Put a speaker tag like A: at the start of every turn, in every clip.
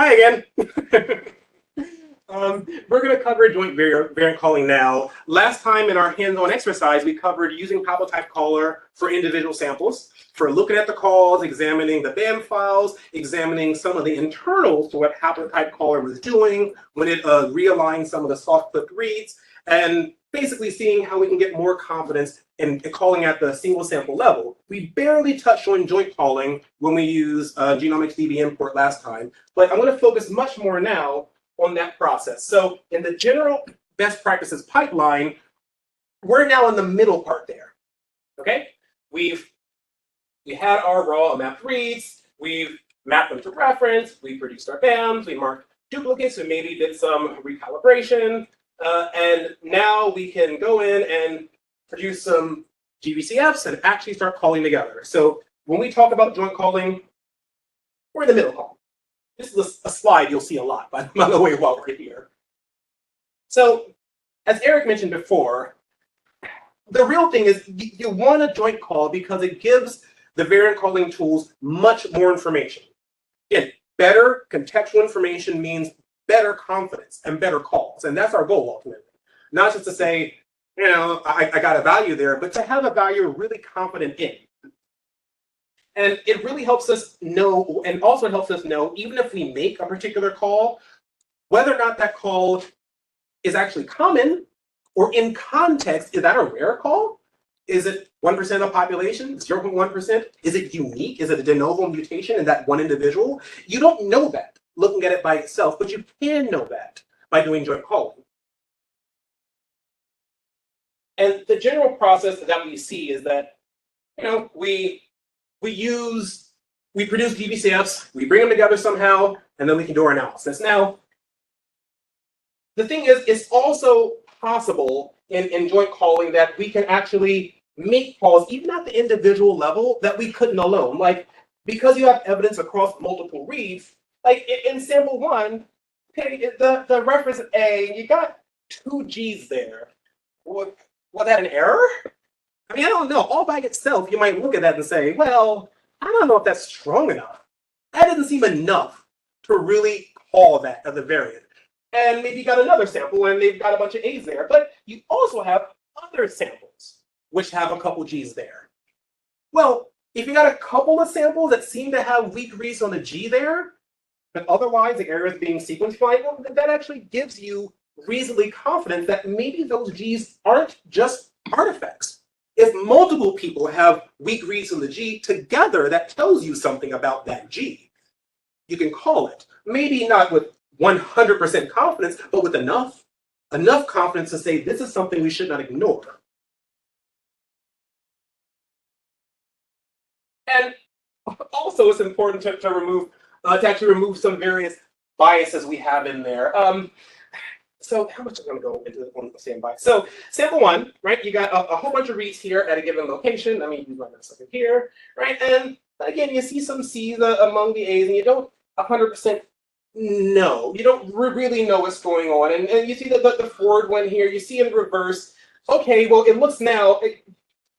A: Hi again. We're going to cover joint variant calling now. Last time in our hands-on exercise, we covered using haplotype caller for individual samples, for looking at the calls, examining the BAM files, examining some of the internals to what haplotype caller was doing when it realigned some of the soft clipped reads, and basically seeing how we can get more confidence in calling at the single sample level. We barely touched on joint calling when we used Genomics DB import last time, but I'm going to focus much more now on that process. So in the general best practices pipeline, we're now in the middle part there. Okay, we had our raw mapped reads, we've mapped them to reference, we produced our BAMs, we marked duplicates, we maybe did some recalibration, and now we can go in and produce some GVCFs and actually start calling together. So when we talk about joint calling, we're in the middle column. This is a slide you'll see a lot, by the way, while we're here. So as Eric mentioned before, the real thing is you want a joint call because it gives the variant calling tools much more information. Again, better contextual information means better confidence and better calls. And that's our goal ultimately. Not just to say, you know, I got a value there, but to have a value we're really confident in. And it really helps us know, and also helps us know, even if we make a particular call, whether or not that call is actually common or in context. Is that a rare call? Is it 1% of the population, 0.1%? Is it unique? Is it a de novo mutation in that one individual? You don't know that looking at it by itself, but you can know that by doing joint calling. And the general process that we see is that, you know, we produce GVCFs, we bring them together somehow, and then we can do our analysis. Now, the thing is, it's also possible in joint calling that we can actually make calls, even at the individual level, that we couldn't alone. Like, because you have evidence across multiple reads, like in sample one, okay, the reference A, you got 2 G's there. Was that an error? I mean, I don't know. All by itself, you might look at that and say, well, I don't know if that's strong enough. That doesn't seem enough to really call that as a variant. And maybe you got another sample and they've got a bunch of A's there. But you also have other samples which have a couple G's there. Well, if you got a couple of samples that seem to have weak reads on the G there, but otherwise the error is being sequence flagged, that actually gives you reasonably confidence that maybe those G's aren't just artifacts. If multiple people have weak reads on the G, together that tells you something about that G. You can call it. Maybe not with 100% confidence, but with enough confidence to say this is something we should not ignore. And also it's important to actually remove some various biases we have in there. So how much I'm going to go into on the same bias? So sample one, right? You got a whole bunch of reads here at a given location. Let me use my second here, right? And again, you see some C's among the A's, and you don't 100% know. You don't really know what's going on. And you see the forward one here. You see in reverse. Okay, well, it looks now,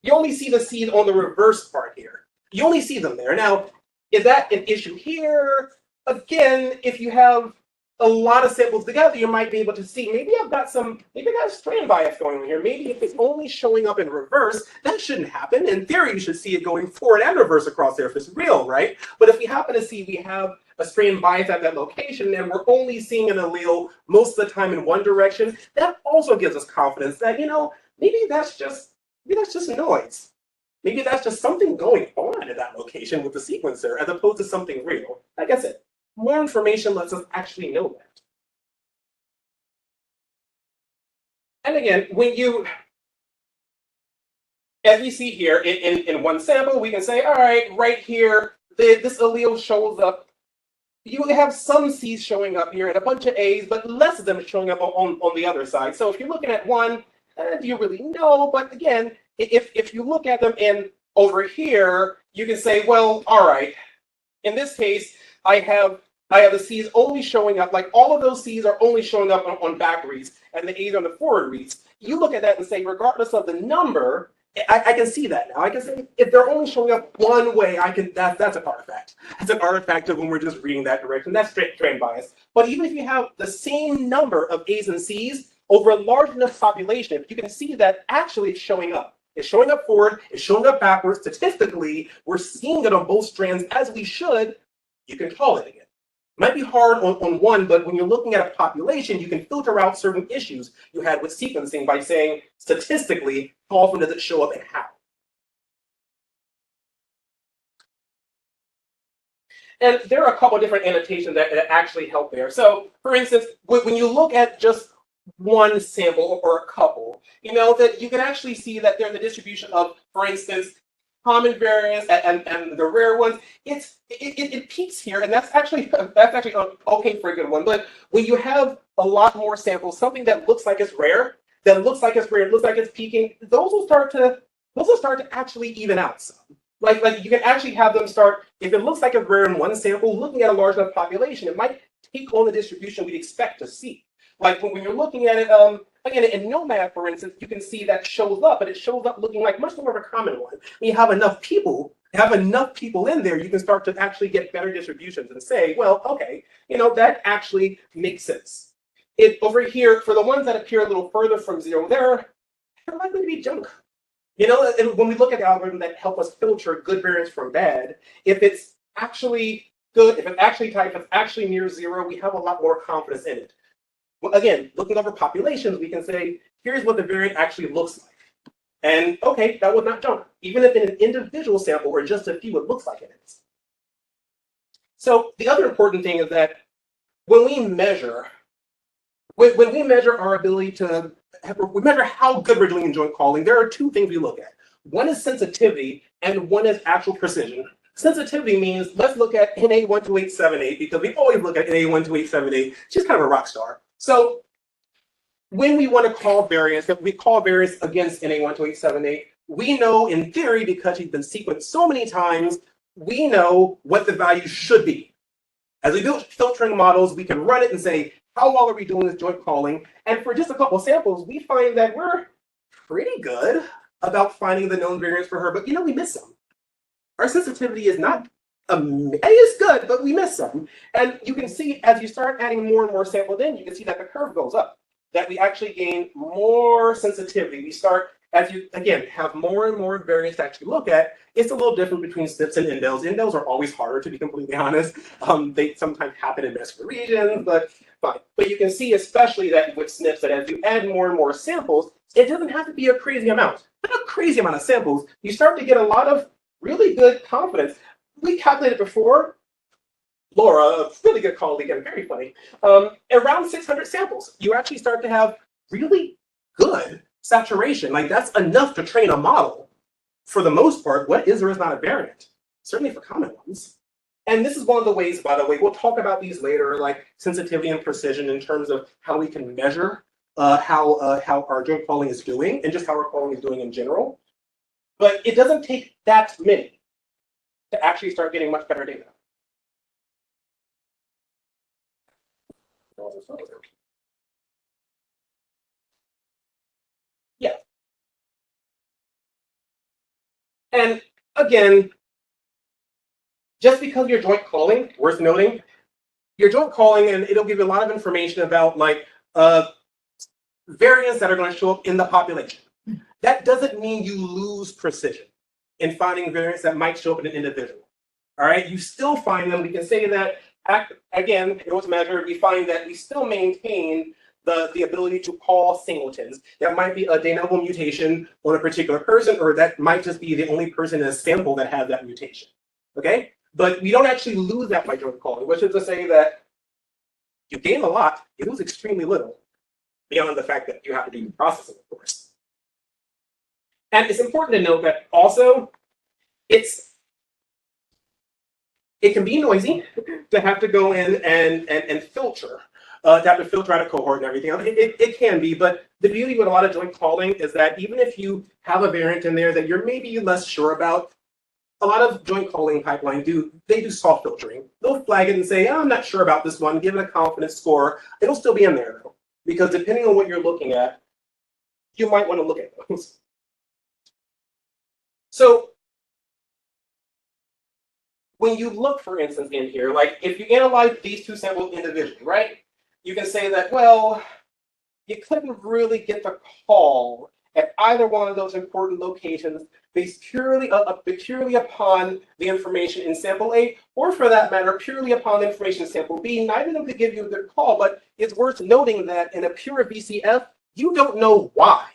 A: you only see the C's on the reverse part here. You only see them there. Now, is that an issue here? Again, if you have a lot of samples together, you might be able to see, maybe I got a strand bias going on here. Maybe if it's only showing up in reverse, that shouldn't happen. In theory, you should see it going forward and reverse across there if it's real, right? But if we happen to see we have a strand bias at that location and we're only seeing an allele most of the time in one direction, that also gives us confidence that, you know, maybe that's just noise. Maybe that's just something going on at that location with the sequencer as opposed to something real. Like I said, more information lets us actually know that. And again, as we see here in one sample, we can say, all right, right here, this allele shows up. You have some C's showing up here and a bunch of A's, but less of them showing up on the other side. So if you're looking at one, do you really know? But again, if you look at them and over here, you can say, well, all right, in this case, I have the C's only showing up, like all of those C's are only showing up on back reads and the A's on the forward reads. You look at that and say, regardless of the number, I can see that now. I can say if they're only showing up one way, that's an artifact. That's an artifact of when we're just reading that direction. That's trend bias. But even if you have the same number of A's and C's over a large enough population, you can see that actually it's showing up. It's showing up forward, it's showing up backwards. Statistically, we're seeing it on both strands as we should. You can call it again. It might be hard on one, but when you're looking at a population, you can filter out certain issues you had with sequencing by saying, statistically, how often does it show up and how? And there are a couple of different annotations that actually help there. So, for instance, when you look at just one sample or a couple, you know, that you can actually see that there's a distribution of, for instance, common variants and the rare ones. It peaks here, and that's actually okay for a good one. But when you have a lot more samples, something that looks like it's rare, it looks like it's peaking, those will start to actually even out some. Like you can actually have them start, if it looks like it's rare in one sample, looking at a large enough population, it might take on the distribution we'd expect to see. Like when you're looking at it, again, in Nomad, for instance, you can see that shows up, but it shows up looking like much more of a common one. When you have enough people in there, you can start to actually get better distributions and say, well, okay, you know, that actually makes sense. Over here, for the ones that appear a little further from zero, they're likely to be junk. You know, and when we look at the algorithm that help us filter good variants from bad, if it's actually good, if it's actually tight, if it's actually near zero, we have a lot more confidence in it. Well, again, looking over populations, we can say, here's what the variant actually looks like. And okay, that was not junk. Even if in an individual sample or just a few, it looks like it is. So the other important thing is that when we measure our ability to, we measure how good we're doing in joint calling, there are two things we look at. One is sensitivity and one is actual precision. Sensitivity means let's look at NA12878 because we always look at NA12878. She's kind of a rock star. So when we want to call variants, if we call variants against NA12878, we know in theory, because she's been sequenced so many times, we know what the value should be. As we build filtering models, we can run it and say, how well are we doing with joint calling? And for just a couple of samples, we find that we're pretty good about finding the known variants for her, but you know, we miss some. Our sensitivity is not it is good, but we miss some. And you can see as you start adding more and more samples in, you can see that the curve goes up, that we actually gain more sensitivity. We start, as you, again, have more and more variants to actually look at. It's a little different between SNPs and indels. Indels are always harder, to be completely honest. They sometimes happen in vascular regions, but fine. But you can see, especially that with SNPs, that as you add more and more samples, it doesn't have to be a crazy amount. Not a crazy amount of samples. You start to get a lot of really good confidence. We calculated before, Laura, a really good colleague and very funny, around 600 samples, you actually start to have really good saturation. Like that's enough to train a model. For the most part, what is or is not a variant, certainly for common ones. And this is one of the ways, by the way, we'll talk about these later, like sensitivity and precision in terms of how we can measure how our joint calling is doing and just how our calling is doing in general. But it doesn't take that many to actually start getting much better data. Yeah. And again, just because you're joint calling, worth noting, you're joint calling and it'll give you a lot of information about like variants that are going to show up in the population. That doesn't mean you lose precision in finding variants that might show up in an individual. All right, you still find them. We can say that, again, it was measured. We find that we still maintain the ability to call singletons. That might be a de novo mutation on a particular person, or that might just be the only person in a sample that has that mutation. Okay, but we don't actually lose that by joint calling, which is to say that you gain a lot, you lose extremely little, beyond the fact that you have to do processing, of course. And it's important to note that also it can be noisy to have to go in and filter, to have to filter out a cohort and everything. It can be, but the beauty with a lot of joint calling is that even if you have a variant in there that you're maybe less sure about, a lot of joint calling pipeline do soft filtering. They'll flag it and say, oh, I'm not sure about this one, give it a confidence score. It'll still be in there though, because depending on what you're looking at, you might want to look at those. So when you look, for instance, in here, like if you analyze these two samples individually, right, you can say that, well, you couldn't really get the call at either one of those important locations based purely upon the information in sample A, or for that matter, purely upon the information in sample B. Neither of them could give you a good call, but it's worth noting that in a pure VCF, you don't know why.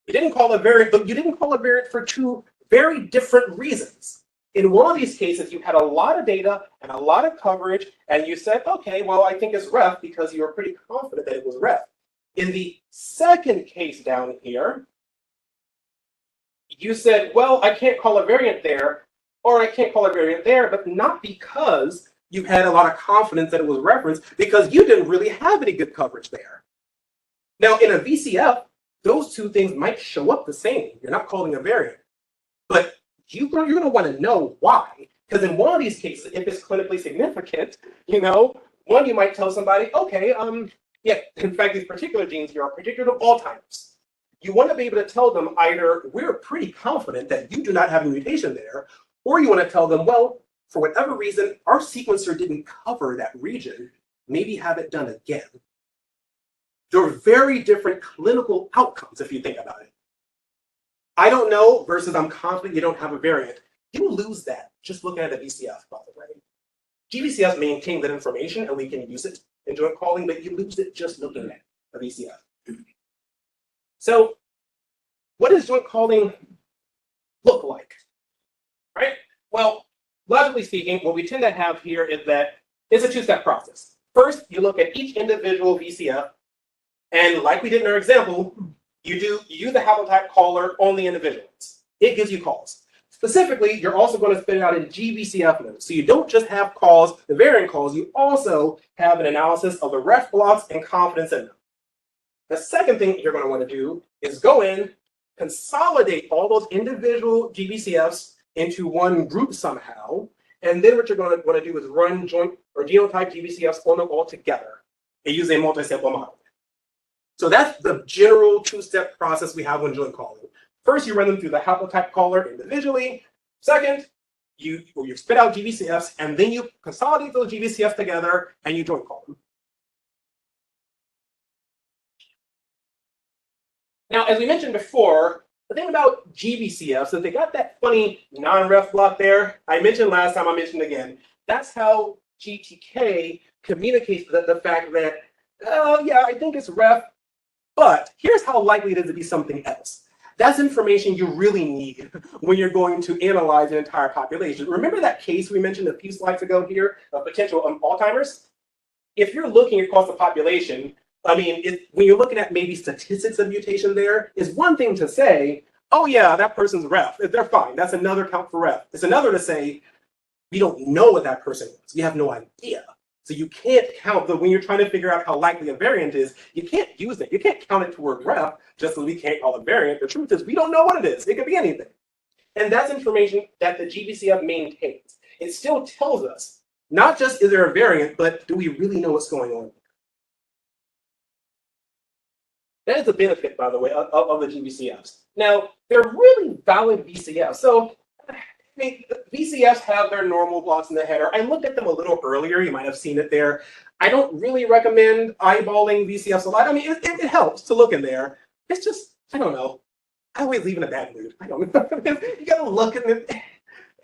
A: You didn't call a variant, but you didn't call a variant for two very different reasons. In one of these cases, you had a lot of data and a lot of coverage, and you said, okay, well, I think it's ref because you were pretty confident that it was ref. In the second case down here, you said, well, I can't call a variant there, or I can't call a variant there, but not because you had a lot of confidence that it was referenced, because you didn't really have any good coverage there. Now, in a VCF, those two things might show up the same. You're not calling a variant, but you're going to want to know why. Because in one of these cases, if it's clinically significant, one, you might tell somebody, okay, yeah, in fact, these particular genes here are particular to Alzheimer's. You want to be able to tell them either we're pretty confident that you do not have a mutation there, or you want to tell them, well, for whatever reason, our sequencer didn't cover that region. Maybe have it done again. There are very different clinical outcomes if you think about it. I don't know versus I'm confident you don't have a variant. You lose that just looking at the VCF, by the way. GVCFs maintain that information and we can use it in joint calling, but you lose it just looking at a VCF. So what does joint calling look like? Right? Well, logically speaking, what we tend to have here is that it's a two-step process. First, you look at each individual VCF, and like we did in our example, you use the haplotype caller on the individuals. It gives you calls. Specifically, you're also going to spit it out in GVCF nodes. So you don't just have calls, the variant calls, you also have an analysis of the ref blocks and confidence in them. The second thing you're going to want to do is go in, consolidate all those individual GVCFs into one group somehow, and then what you're going to want to do is run joint or genotype GVCFs on them all together and use a multi-sample model. So that's the general two-step process we have when joint calling. First, you run them through the haplotype caller individually. Second, you spit out GVCFs, and then you consolidate those GVCFs together and you joint call them. Now, as we mentioned before, the thing about GVCFs is they got that funny non-ref block there. I mentioned last time, I mentioned again. That's how GTK communicates the fact that, oh, yeah, I think it's ref, but here's how likely it is to be something else. That's information you really need when you're going to analyze an entire population. Remember that case we mentioned a few slides ago here of potential Alzheimer's? If you're looking across the population, I mean, when you're looking at maybe statistics of mutation there, it's one thing to say, oh yeah, that person's ref. They're fine. That's another count for ref. It's another to say, we don't know what that person is. We have no idea. So you can't count when you're trying to figure out how likely a variant is, you can't use it. You can't count it toward ref just so we can't call it variant. The truth is we don't know what it is. It could be anything. And that's information that the GVCF maintains. It still tells us, not just is there a variant, but do we really know what's going on? That is the benefit, by the way, of the GVCFs. Now, they're really valid VCFs. So VCFs have their normal blocks in the header. I looked at them a little earlier. You might have seen it there. I don't really recommend eyeballing VCFs a lot. I mean, it helps to look in there. It's just, I don't know. I always leave in a bad mood. I don't know. You got to look in it.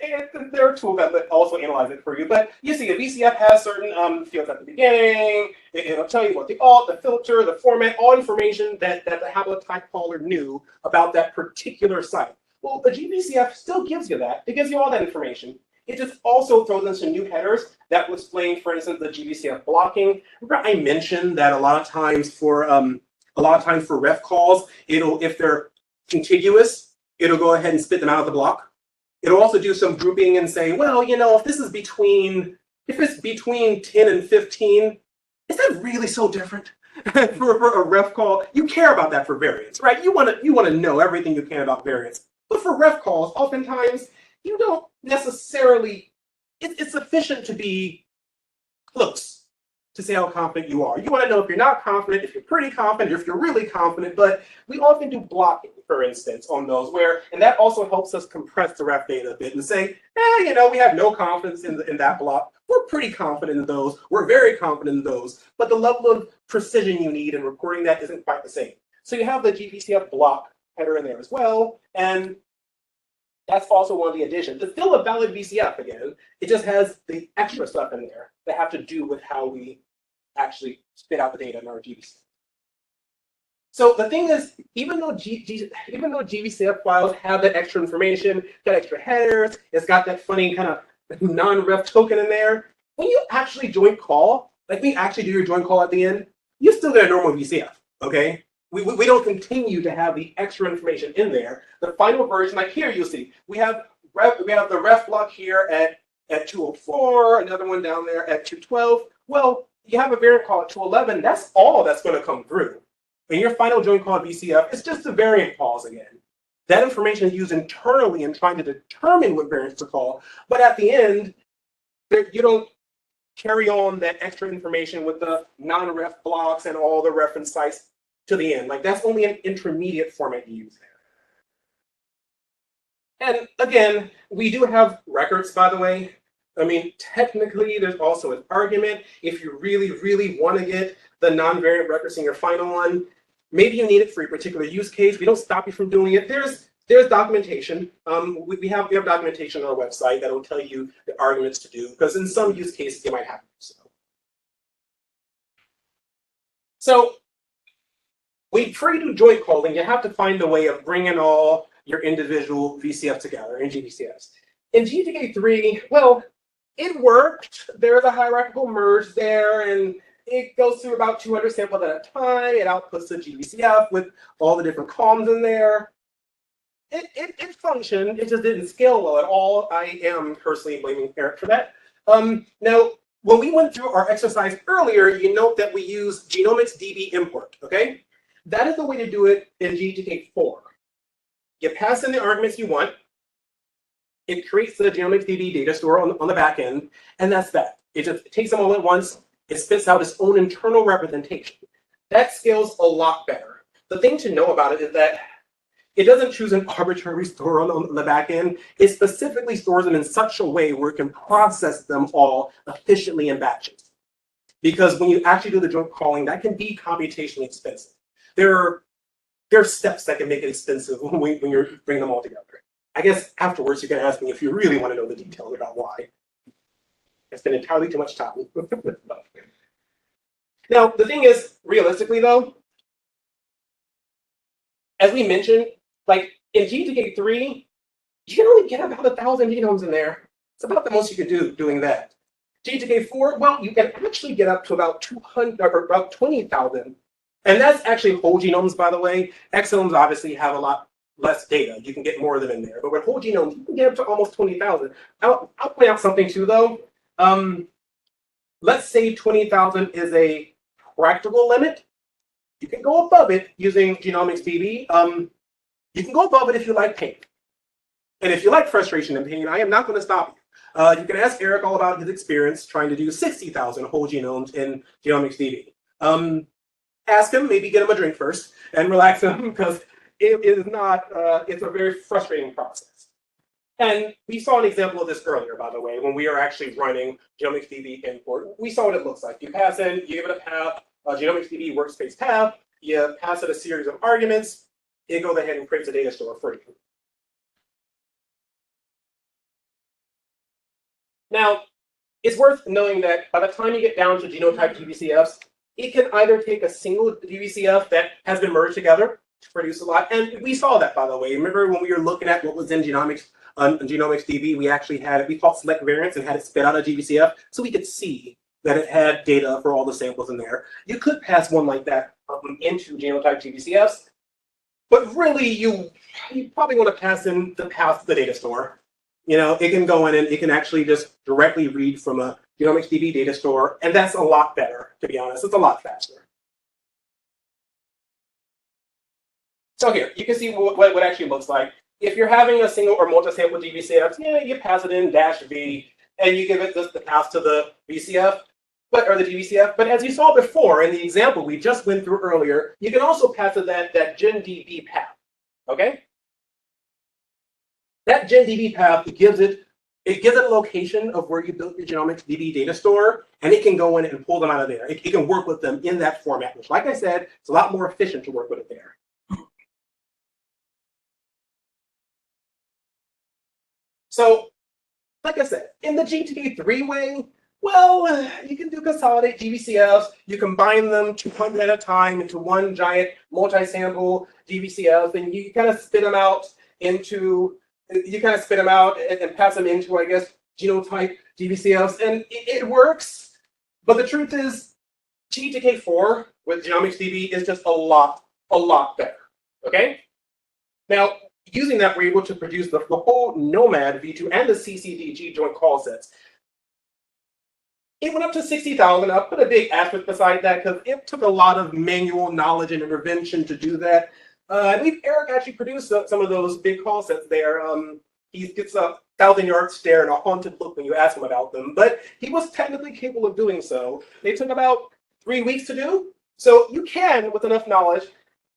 A: And there are tools that also analyze it for you. But you see, a VCF has certain fields at the beginning. It'll tell you what the alt, the filter, the format, all information that the haplotype caller knew about that particular site. Well, the GVCF still gives you that. It gives you all that information. It just also throws in some new headers that will explain, for instance, the GVCF blocking. Remember, I mentioned that a lot of times for ref calls, if they're contiguous, it'll go ahead and spit them out of the block. It'll also do some grouping and say, well, if it's between 10 and 15, is that really so different for a ref call? You care about that for variants, right? You want to know everything you can about variants. But for ref calls, oftentimes you don't necessarily. It's sufficient to be close to say how confident you are. You want to know if you're not confident, if you're pretty confident, if you're really confident, but we often do blocking, for instance, on those and that also helps us compress the ref data a bit and say, we have no confidence in that block. We're pretty confident in those. We're very confident in those, but the level of precision you need in reporting that isn't quite the same. So you have the GVCF block header in there as well, and that's also one of the additions. It's still a valid VCF again. It just has the extra stuff in there that have to do with how we actually spit out the data in our GVCF. So the thing is, even though GVCF files have that extra information, got extra headers, it's got that funny kind of non-ref token in there, when you actually joint call, like we actually do your joint call at the end, you still get a normal VCF, okay? We don't continue to have the extra information in there. The final version, like here you'll see, we have the ref block here at 204, another one down there at 212. Well, you have a variant call at 211. That's all that's going to come through. In your final joint call VCF, it's just the variant calls again. That information is used internally in trying to determine what variants to call. But at the end, you don't carry on that extra information with the non-ref blocks and all the reference sites to the end. Like that's only an intermediate format you use there. And again, we do have records, by the way. I mean, technically, there's also an argument. If you really, really want to get the non-variant records in your final one, maybe you need it for a particular use case. We don't stop you from doing it. There's documentation. We have documentation on our website that will tell you the arguments to do, because in some use cases, you might have to. So before you do joint calling, you have to find a way of bringing all your individual VCFs together in GVCFs. In GATK 3, well, it worked. There's a hierarchical merge there, and it goes through about 200 samples at a time. It outputs the GVCF with all the different columns in there. It functioned. It just didn't scale well at all. I am personally blaming Eric for that. Now, when we went through our exercise earlier, you note that we use genomics DB import, okay? That is the way to do it in GATK 4. You pass in the arguments you want. It creates the genomics DB data store on the back end, and that's that. It just takes them all at once. It spits out its own internal representation. That scales a lot better. The thing to know about it is that it doesn't choose an arbitrary store on the back end. It specifically stores them in such a way where it can process them all efficiently in batches. Because when you actually do the joint calling, that can be computationally expensive. There are steps that can make it expensive when you bring them all together. I guess afterwards you can ask me if you really want to know the details about why. I spent entirely too much time. Now, the thing is, realistically though, as we mentioned, like in GATK 3, you can only get about 1,000 genomes in there. It's about the most you could do doing that. GATK 4, well, you can actually get up to about 200 or about 20,000. And that's actually whole genomes, by the way. Exomes obviously have a lot less data. You can get more of them in there. But with whole genomes, you can get up to almost 20,000. I'll point out something too, though. Let's say 20,000 is a practical limit. You can go above it using genomics DB. You can go above it if you like pain. And if you like frustration and pain, I am not going to stop you. You can ask Eric all about his experience trying to do 60,000 whole genomes in genomics DB. Ask him, maybe get him a drink first and relax him, because it is not, it's a very frustrating process. And we saw an example of this earlier, by the way, when we are actually running genomics DB import. We saw what it looks like. You pass in, you give it a path, a genomics DB workspace path, you pass it a series of arguments, it goes ahead and creates a data store for you. Now, it's worth knowing that by the time you get down to genotype GVCFs, it can either take a single GVCF that has been merged together to produce a lot. And we saw that, by the way. Remember when we were looking at what was in genomics DB, we actually had it, we called select variants and had it spit out a GVCF so we could see that it had data for all the samples in there. You could pass one like that into genotype GVCFs, but really you probably want to pass in the path to the data store. You know, it can go in and it can actually just directly read from a genomics DB data store, and that's a lot better, to be honest. It's a lot faster. So here, you can see what it actually looks like. If you're having a single or multi-sample GVCF, yeah, you pass it in -V, and you give it the path to the VCF. or the GBCF. But as you saw before in the example we just went through earlier, you can also pass to that GenDB path. Okay? That GenDB path gives it a location of where you built your genomics DB data store, and it can go in and pull them out of there. It can work with them in that format, which, like I said, it's a lot more efficient to work with it there. So, like I said, in the GTK3 way, well, you can do consolidate GBCFs. You combine them 200 at a time into one giant multi-sample GBCF, and you kind of spit them out and pass them into, I guess, genotype GBCFs, and it works. But the truth is, GTK4 with Genomics DB is just a lot better. Okay? Now, using that, we're able to produce the whole Nomad V2 and the CCDG joint call sets. It went up to 60,000. I'll put a big asterisk beside that because it took a lot of manual knowledge and intervention to do that. I believe Eric actually produced some of those big call sets there. He gets a 1,000-yard stare and a haunted look when you ask him about them, but he was technically capable of doing so. They took about 3 weeks to do, so you can, with enough knowledge.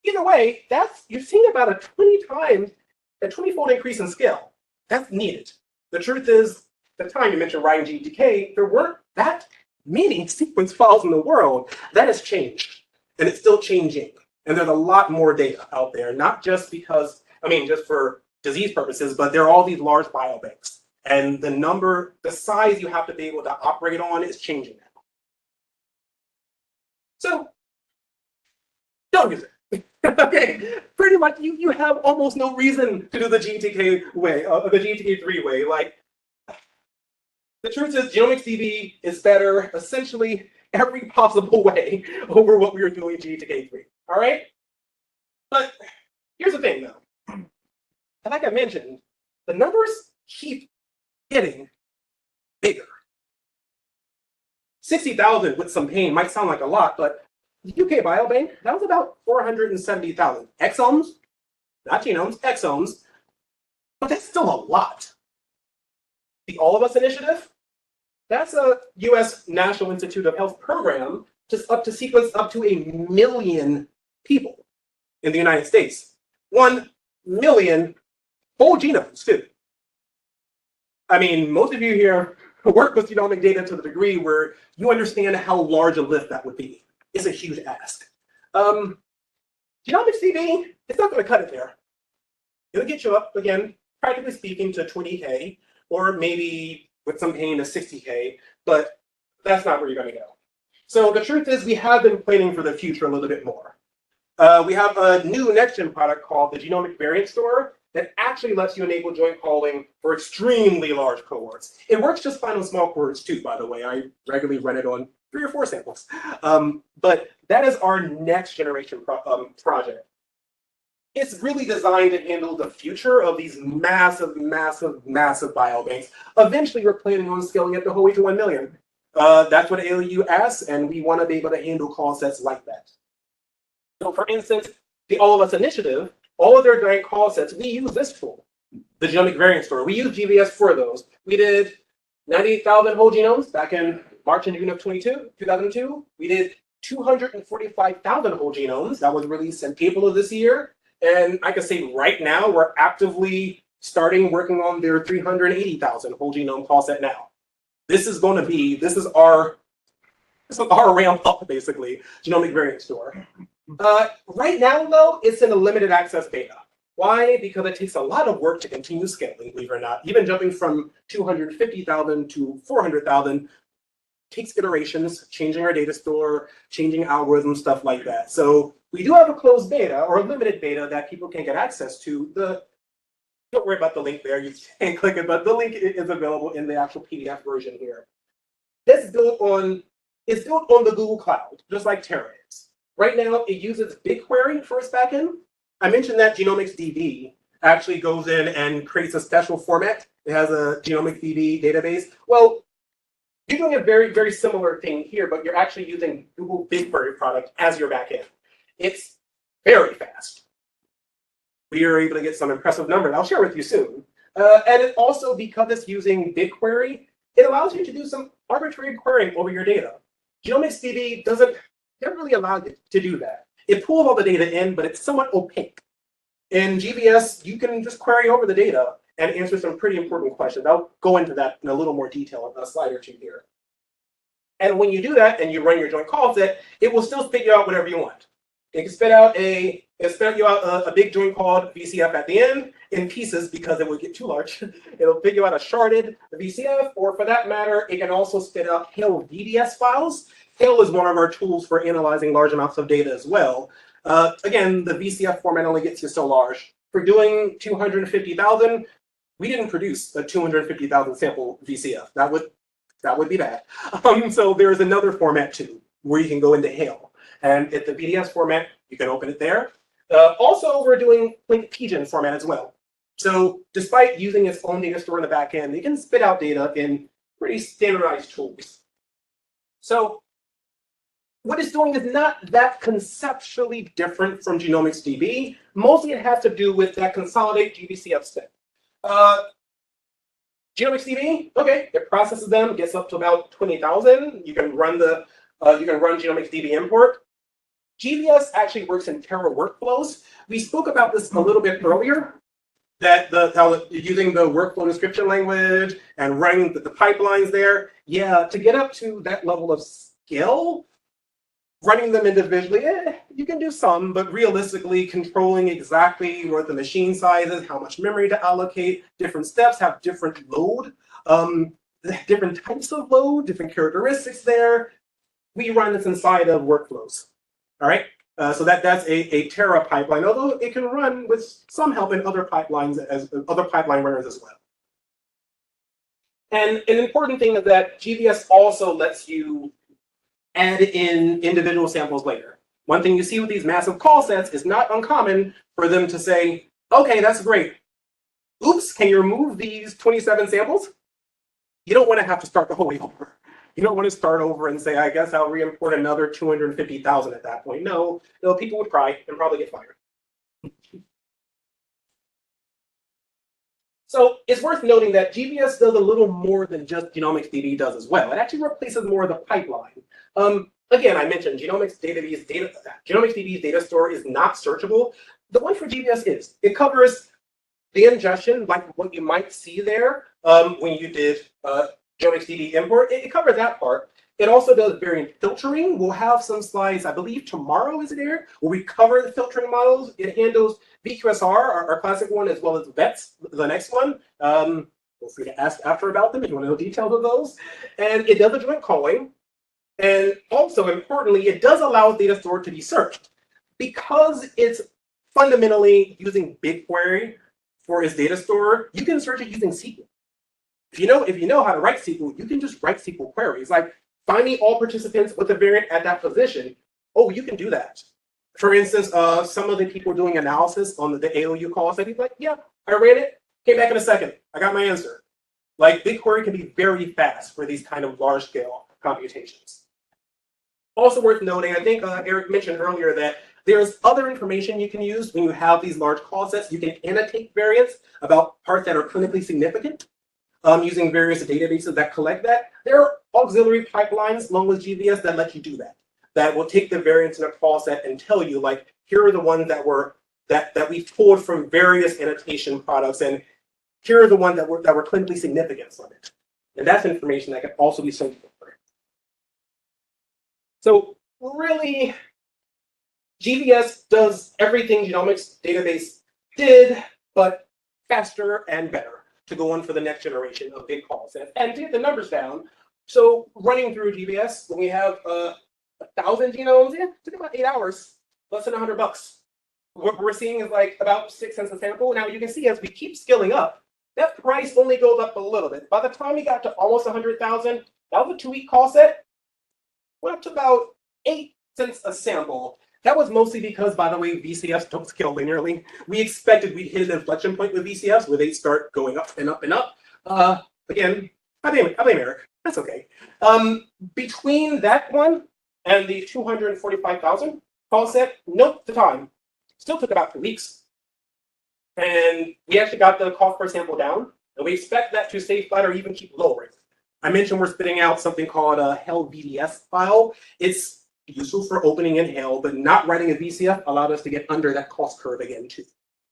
A: Either way, you've seen about a 20-fold increase in scale. That's needed. The truth is, at the time you mentioned writing GTK, there weren't that many sequence files in the world. That has changed, and it's still changing. And there's a lot more data out there, not just because, just for disease purposes, but there are all these large biobanks. And the size you have to be able to operate on is changing now. So, don't use it. Okay, pretty much you have almost no reason to do the GTK way, the GTK3 way. Like, the truth is, Genomics DB is better essentially every possible way over what we were doing GTK3. All right? But here's the thing, though. And like I mentioned, the numbers keep getting bigger. 60,000 with some pain might sound like a lot, but the UK Biobank, that was about 470,000 exomes, not genomes, exomes, but that's still a lot. The All of Us initiative, that's a US National Institute of Health program to sequence up to 1 million people in the United States. 1 million whole genomes, too. Most of you here work with genomic data to the degree where you understand how large a lift that would be. It's a huge ask. Genomics DB, it's not going to cut it there. It'll get you up, again, practically speaking, to 20K, or maybe with some pain to 60K, but that's not where you're going to go. So the truth is we have been planning for the future a little bit more. We have a new next-gen product called the Genomic Variant Store that actually lets you enable joint calling for extremely large cohorts. It works just fine on small cohorts too, by the way. I regularly run it on 3 or 4 samples. But that is our next generation project. It's really designed to handle the future of these massive biobanks. Eventually, we're planning on scaling it the whole way to 1 million. That's what ALU asks, and we want to be able to handle call sets like that. So for instance, the All of Us initiative, all of their giant call sets, we use this tool, the Genomic Variant Store. We use GVS for those. We did 98,000 whole genomes back in March and June of 2002. We did 245,000 whole genomes. That was released in April of this year. And I can say right now, we're actively working on their 380,000 whole genome call set now. This is our ramp up, basically, Genomic Variant Store. Right now, though, it's in a limited access beta. Why? Because it takes a lot of work to continue scaling, believe it or not. Even jumping from 250,000 to 400,000 takes iterations, changing our data store, changing algorithms, stuff like that. So we do have a closed beta or a limited beta that people can get access to. Don't worry about the link there. You can't click it, but the link is available in the actual PDF version here. It's built on the Google Cloud, just like Terra is. Right now, it uses BigQuery for its backend. I mentioned that Genomics DB actually goes in and creates a special format. It has a Genomic DB database. Well, you're doing a very, very similar thing here, but you're actually using Google BigQuery product as your backend. It's very fast. We are able to get some impressive numbers I'll share with you soon. And it also, because it's using BigQuery, it allows you to do some arbitrary querying over your data. Genomics DB doesn't really allow you to do that. It pulls all the data in, but it's somewhat opaque. In GBS, you can just query over the data and answer some pretty important questions. I'll go into that in a little more detail in a slide or two here. And when you do that and you run your joint call set, it will still spit you out whatever you want. It can spit out a big joint called VCF at the end in pieces because it would get too large. It'll spit you out a sharded VCF, or for that matter, it can also spit out HAIL VDS files. HAIL is one of our tools for analyzing large amounts of data as well. Again, the VCF format only gets you so large. For doing 250,000, we didn't produce a 250,000 sample VCF. That would be bad. So there's another format too, where you can go into HAIL. And at the VDS format, you can open it there. Also, we're doing PGen format as well. So despite using its own data store in the back end, it can spit out data in pretty standardized tools. So what it's doing is not that conceptually different from Genomics DB. Mostly it has to do with that consolidate GBCF step. Genomics DB, okay, it processes them, gets up to about 20,000. You can run Genomics DB import. GBS actually works in Terra workflows. We spoke about this a little bit earlier, that using the workflow description language and running the pipelines there. Yeah, to get up to that level of skill, running them individually, you can do some, but realistically controlling exactly what the machine size is, how much memory to allocate, different steps have different load, different types of load, different characteristics there. We run this inside of workflows. All right, so that's a Terra pipeline, although it can run with some help in other pipelines, as other pipeline runners as well. And an important thing is that GBS also lets you add in individual samples later. One thing you see with these massive call sets is not uncommon for them to say, okay, that's great. Oops, can you remove these 27 samples? You don't want to have to start the whole way over. You don't want to start over and say, I guess I'll re-import another 250,000 at that point. No, people would cry and probably get fired. So it's worth noting that GBS does a little more than just Genomics DB does as well. It actually replaces more of the pipeline. Again, I mentioned Genomics DB's data store is not searchable. The one for GBS is. It covers the ingestion, like what you might see there when you did Genomics DB import. It covers that part. It also does variant filtering. We'll have some slides, I believe tomorrow is there, where we cover the filtering models. It handles VQSR, our classic one, as well as VETS, the next one. Feel free to ask after about them if you want to know details of those. And it does a joint calling. And also, importantly, it does allow data store to be searched. Because it's fundamentally using BigQuery for its data store, you can search it using SQL. If you know how to write SQL, you can just write SQL queries. Like, find me all participants with a variant at that position. Oh, you can do that. For instance, some of the people doing analysis on the AOU call said, he's like, yeah, I ran it, came back in a second. I got my answer. Like, BigQuery can be very fast for these kind of large-scale computations. Also worth noting, I think Eric mentioned earlier that there's other information you can use when you have these large call sets. You can annotate variants about parts that are clinically significant. Using various databases that collect that. There are auxiliary pipelines along with GBS that let you do that. That will take the variants in a call set and tell you, like, here are the ones that we pulled from various annotation products, and here are the ones that were clinically significant from it. And that's information that can also be searched for. So really, GBS does everything Genomics database did, but faster and better, to go on for the next generation of big call sets. And to get the numbers down, so running through GBS, when we have 1,000 genomes, it took about 8 hours, less than $100. What we're seeing is like about 6 cents a sample. Now you can see as we keep scaling up, that price only goes up a little bit. By the time we got to almost 100,000, that was a 2-week call set, went up to about 8 cents a sample. That was mostly because, by the way, VCFs don't scale linearly. We expected we'd hit an inflection point with VCFs where they start going up and up and up. Again, I blame Eric. That's okay. Between that one and the 245,000 call set, note the time. Still took about 2 weeks. And we actually got the cost per sample down. And we expect that to stay flat or even keep lowering. I mentioned we're spitting out something called a Hell VDS file. It's useful for opening in Hell, but not writing a VCF allowed us to get under that cost curve again too.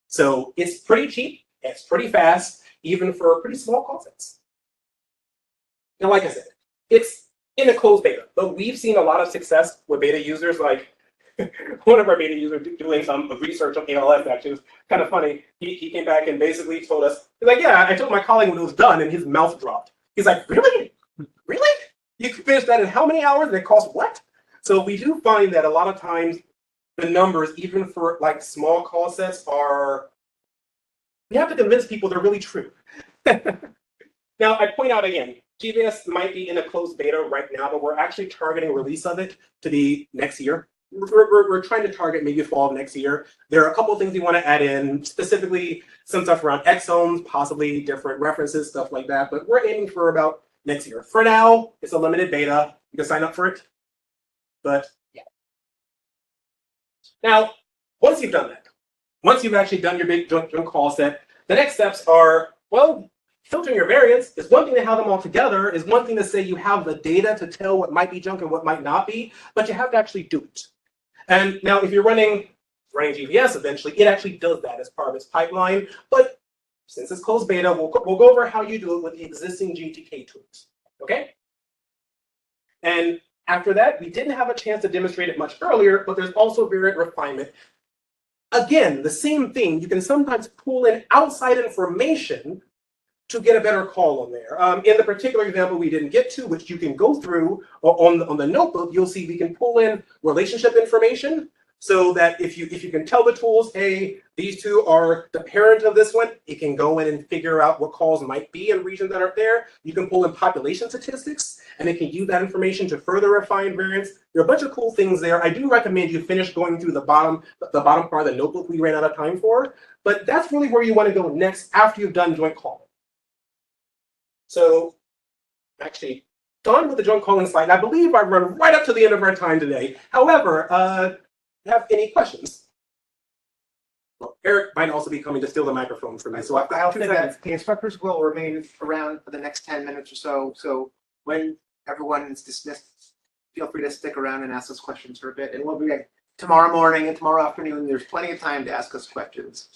A: So it's pretty cheap, it's pretty fast, even for pretty small call sets. Now, like I said, it's in a closed beta, but we've seen a lot of success with beta users. Like one of our beta users doing some research on ALF, actually, was kind of funny. He came back and basically told us, he's like, yeah, I told my colleague when it was done, and his mouth dropped. He's like, really? Really? You could finish that in how many hours? And it cost what? So we do find that a lot of times the numbers, even for like small call sets, are, we have to convince people they're really true. Now, I point out again, GBS might be in a closed beta right now, but we're actually targeting release of it to be next year. We're trying to target maybe fall of next year. There are a couple of things we want to add in, specifically some stuff around exomes, possibly different references, stuff like that. But we're aiming for about next year. For now, it's a limited beta. You can sign up for it. But yeah. Now, once you've done that, once you've actually done your big junk call set, the next steps are, well, filtering your variants is one thing to have them all together, is one thing to say you have the data to tell what might be junk and what might not be, but you have to actually do it. And now if you're running GVS eventually, it actually does that as part of its pipeline. But since it's closed beta, we'll go over how you do it with the existing GTK tools, okay? And after that, we didn't have a chance to demonstrate it much earlier, but there's also variant refinement. Again, the same thing, you can sometimes pull in outside information to get a better call on there. In the particular example we didn't get to, which you can go through on the notebook, you'll see we can pull in relationship information so that if you can tell the tools, hey, these two are the parent of this one, it can go in and figure out what calls might be in regions that are there. You can pull in population statistics, and it can use that information to further refine variants. There are a bunch of cool things there. I do recommend you finish going through the bottom part of the notebook we ran out of time for, but that's really where you want to go next after you've done joint calling. So actually, done with the joint calling slide. I believe I've run right up to the end of our time today. However, have any questions? Well, Eric might also be coming to steal the microphone from me. So I'll say that
B: the instructors will remain around for the next 10 minutes or so. So when everyone is dismissed, feel free to stick around and ask us questions for a bit. And we'll be like tomorrow morning and tomorrow afternoon. There's plenty of time to ask us questions.